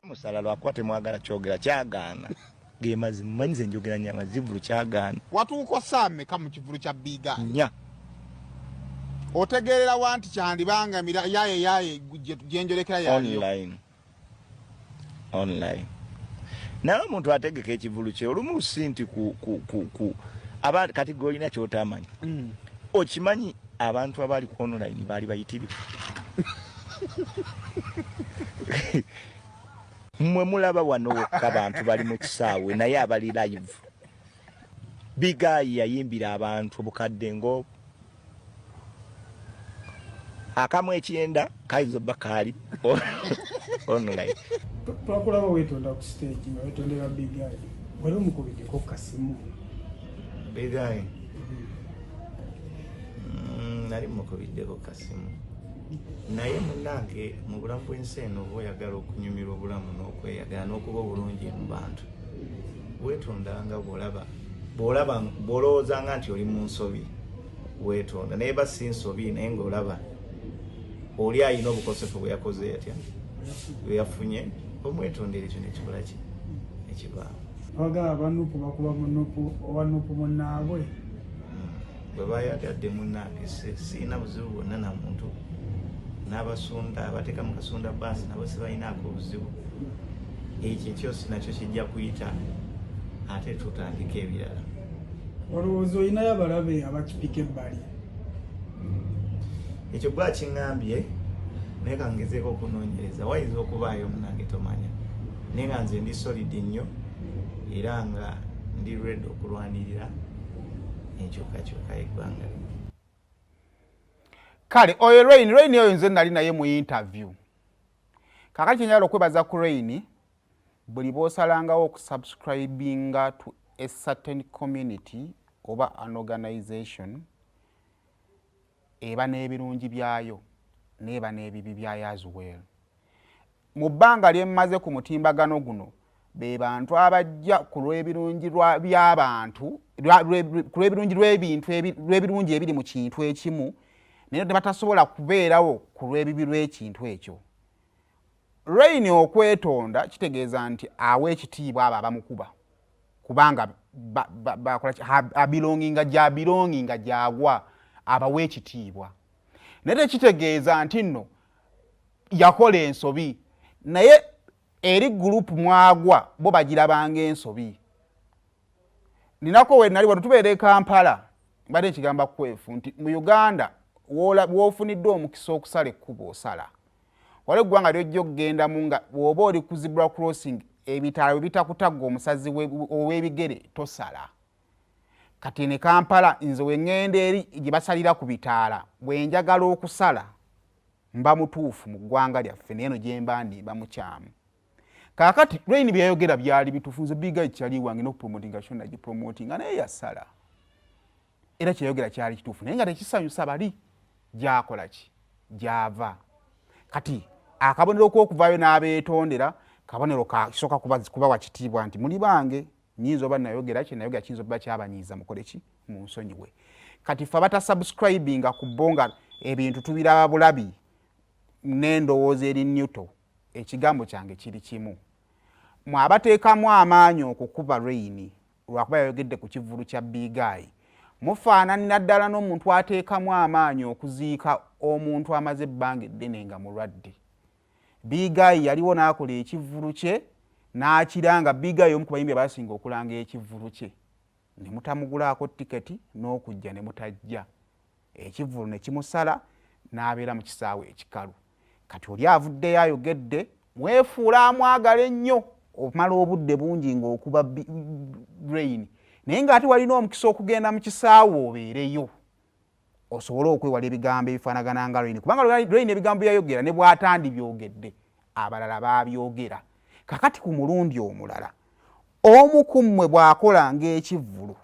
Musala lwakwate mwagala kyogera kyagaana. Gemazi mmanyize njogera nyama zivulu kyagaana. Watuuko samme ka mu kivulu kya Biga. Nya. Otegeerera wanti kyandibangamira yaye gyenjolekera yaliyo. Online. Nawe omuntu ategeka ekivulu kye olumu sinti ku abantu kati golina kyotamanyi. Okimanyi abantu abali ku online bali bayitirivu. Mwe mulaba wano wokka abantu bali mu kisaawe naye abali live. Bigayi yayimbira abantu obukadde ngo akamu ekyenda kaizo bakali online. Twakulaba wetonda ku stage nga wetondera Bigayi. Wali omukubideko kasimu. Bigayi. Nali mukubideko kasimu. Naye munange mu bulamu bw'ensi eno bw'oyagala okunyumira obulamu n'okweyagala n'okuba obulungi mu bantu. Weetondanga bw'olowoozanga nti oli mu nsobi. Weetonda naye ba si nsobi naye ng'olaba oli ayina obukosefu bwe yakoze yatya bwe yafunye omwetondere ekyo nekikola ki ekivaamu. Abagala abanupu bakuba owanupu munnaabwe. Bwe bayagadde munnange siina buzibu bwonna na muntu. N'abasunda abateeka mu kasunda baasi nabo sibalinaako obuzibu. Ekyo kyosi nakyo kijja kuyita ate tutandika ebirala. Olowooza olinayo abalabe abakipika ebbali. Ekyo bwakiŋŋambye naye kangezeeko okunoonyereza wayinza okubaayo munnange tomanya naye nga nze ndi solid nnyo era nga ndi ready okulwanirira enkyukakyuka y'eggwanga. Kale oyo Rain oyo nze nali naye mu interview. Kakati kyenyala okwebaza ku Rain buli bw'osalangawo okusubscribinga to a certain community oba an organization eba n'ebirungi byayo n'eba n'ebibi byayo as well. Mu bbanga lyemmaze ku mutimbagano guno be bantu abajja ku lw'ebirungi by'abantu ku lw'ebirungi lw'ebirungi ebiri mu kintu ekimu naye tebatasobola kubeerawo ku lw'ebibi lw'ekintu ekyo. Rain okwetonda kitegeeza nti awa ekitiibwa abo abamukuba kubanga abilonginga gyagwa abawa ekitiibwa. Naye tekitegeeza nti nno yakola ensobi naye eri gurupu mwagwa bo bagirabanga ensobi. Ninako we nali wano tubeera e Kampala mbadde ekigamba kwefu nti mu Uganda w'ofuniddwa omukisa okusala ekkubo osala. Wali eggwanga lyojja okugendamu nga bw'oba oli ku zebra crossing ebitaala bwe bitakutagga omusazi ow'ebigere tosala. Kati ne Kampala nze we ŋŋenda eri gye basalira ku bitaala bwe njagala okusala mba mutuufu mu ggwanga lyaffe naye eno gye mba ndimba mukyamu. Kaakati Rain byayogera byali bituufu nze Bigayi kyali wange n'okupromotinga sho nagipromotinga naye yasala. Era kyayogera kyali kituufu naye nga tekisanyusa bali gyakola ki gyava. Kati akabonero k'okuvaayo n'abeetondera kabonero kasooka kuba wakitiibwa nti muli bange nyinza oba nayogera kye nayogera kiyinza okuba kyabanyiiza mukole ki mu nsonyiwe. Kati ffe abatasubscribinga ku bonga ebintu tubiraba bulabi n'endowooza eri Newton ekigambo kyange kiri kimu. Mwe abateekamu amaanyi okukuba Rain lwakuba yayogedde ku kivulu kya Bigayi mufaananira ddala n'omuntu ateekamu amaanyi okuziika omuntu amaze ebbanga eddene nga mulwadde. Bigayi yaliwo n'akola ekivulu kye n'akiranga. Bigayi omu ku bayimbi abasinga okulanga ekivulu kye ne mutamugulaako tiketi n'okujja ne mutajja. Ekivulu ne kimusala n'abeera mu kisaawe ekikalu. Kati oli avuddeyo ayogedde mwefuula amwagala ennyo okumala obudde bungi ng'okuba Rain naye ng'ate walina omukisa okugenda mu kisaawe obeereyo osobole okwewala ebigambo ebifaanagana nga Rain kubanga Rain ebigambo byayogera ne bw'atandi byogedde abalala baabyogera. Kakati ku mulundi omulala omu ku mmwe bw'akolanga ekivvulu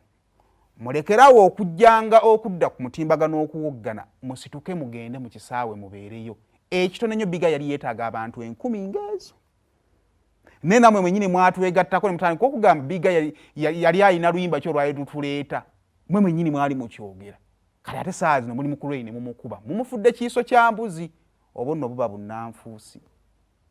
mulekerawo okujjanga okudda ku mutimbagano okuwoggana musituke mugende mu kisaawe mubeereyo. Ekitono nnyo Bigayi yali yeetaaga abantu 10,000 ng'ezo. Ne namwe mwennyini mwatwegattako ne mutandika okugamba Bigayi yali alina luyimba ki olwali lutuleeta. Mwe mwennyini mwali mukyogera. Kale ate saa zino muli mu ku Rain mumukuba mumufudde kiiso kya mbuzi obwo nno buba bunnanfuusi.